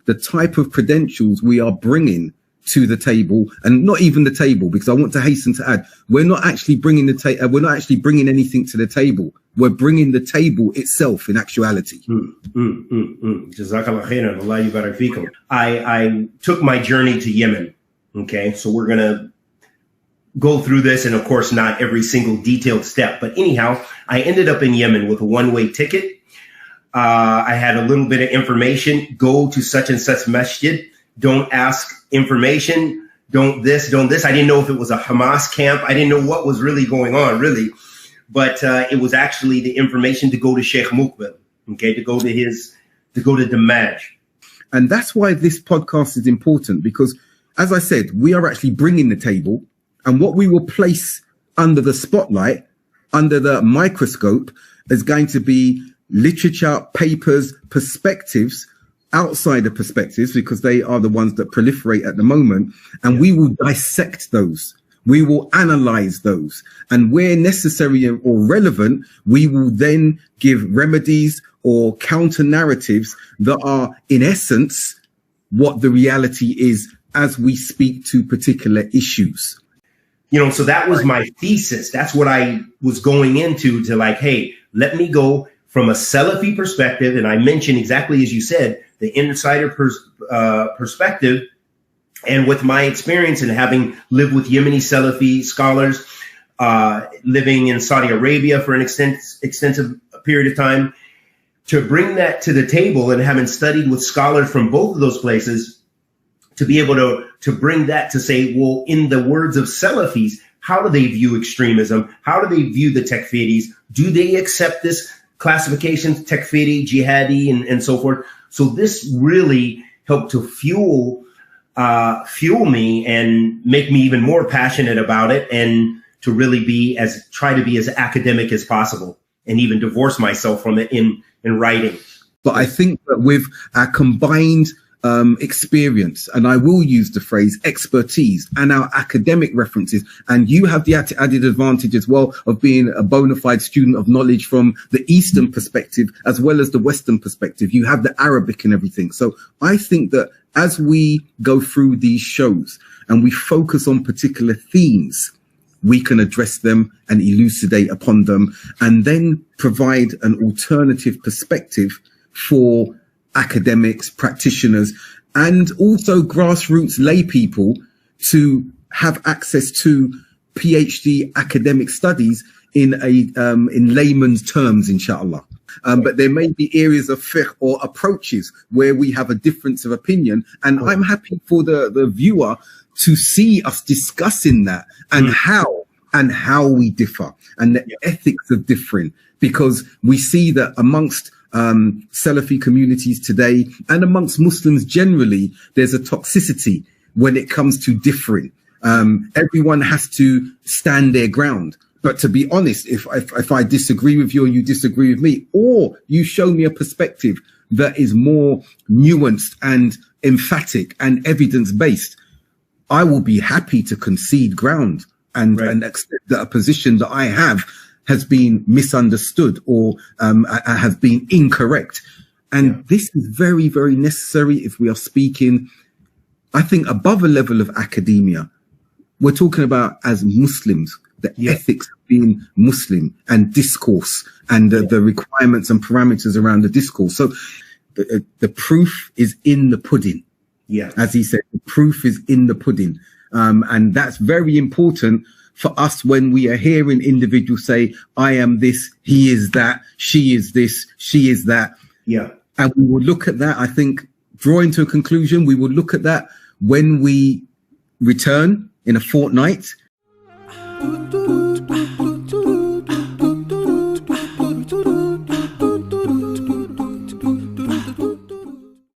the type of credentials we are bringing to the table, and not even the table, because I want to hasten to add, we're not actually bringing we're not actually bringing anything to the table. We're bringing the table itself in actuality. Jazakallah khairan. Allah yubarak fikum. I took my journey to Yemen. Okay, so we're gonna go through this, and of course not every single detailed step, but anyhow, I ended up in Yemen with a one-way ticket. I had a little bit of information: go to such and such masjid. Don't ask information. Don't this, don't this. I didn't know if it was a Hamas camp. I didn't know what was really going on, really. But it was actually the information to go to Sheikh Mukbil, okay, to go to Damaj. And that's why this podcast is important, because, as I said, we are actually bringing the table, and what we will place under the spotlight, under the microscope, is going to be literature, papers, perspectives, outsider perspectives, because they are the ones that proliferate at the moment. And we will dissect those. We will analyze those. And where necessary or relevant, we will then give remedies or counter narratives that are, in essence, what the reality is as we speak to particular issues. You know, so that was my thesis. That's what I was going into, to like, hey, let me go from a Salafi perspective. And I mentioned exactly as you said, the insider perspective. And with my experience and having lived with Yemeni Salafi scholars, living in Saudi Arabia for an extensive period of time, to bring that to the table, and having studied with scholars from both of those places, to be able to bring that to say, well, in the words of Salafis, how do they view extremism? How do they view the takfiris? Do they accept this classification, takfiri, jihadi, and so forth? So this really helped to fuel me and make me even more passionate about it, and to really try to be as academic as possible, and even divorce myself from it in writing. But I think that with our combined experience, and I will use the phrase expertise, and our academic references, and you have the added advantage as well of being a bona fide student of knowledge from the Eastern perspective as well as the Western perspective. You have the Arabic and everything. So I think that as we go through these shows and we focus on particular themes, we can address them and elucidate upon them, and then provide an alternative perspective for academics, practitioners, and also grassroots lay people to have access to PhD academic studies in layman's terms, inshallah. But there may be areas of fiqh or approaches where we have a difference of opinion, and I'm happy for the viewer to see us discussing that, and how we differ, and the ethics of differing, because we see that amongst Salafi communities today, and amongst Muslims generally, there's a toxicity when it comes to differing. Everyone has to stand their ground. But to be honest, if I disagree with you or you disagree with me, or you show me a perspective that is more nuanced and emphatic and evidence-based, I will be happy to concede ground and accept that a position that I have has been misunderstood or has been incorrect. And this is very, very necessary if we are speaking, I think, above a level of academia. We're talking about, as Muslims, the ethics of being Muslim, and discourse, and the requirements and parameters around the discourse. So the proof is in the pudding. Yeah. As he said, the proof is in the pudding. And that's very important for us when we are hearing individuals say, I am this, he is that, she is this, she is that. Yeah. And we will look at that, I think, drawing to a conclusion, we will look at that when we return in a fortnight.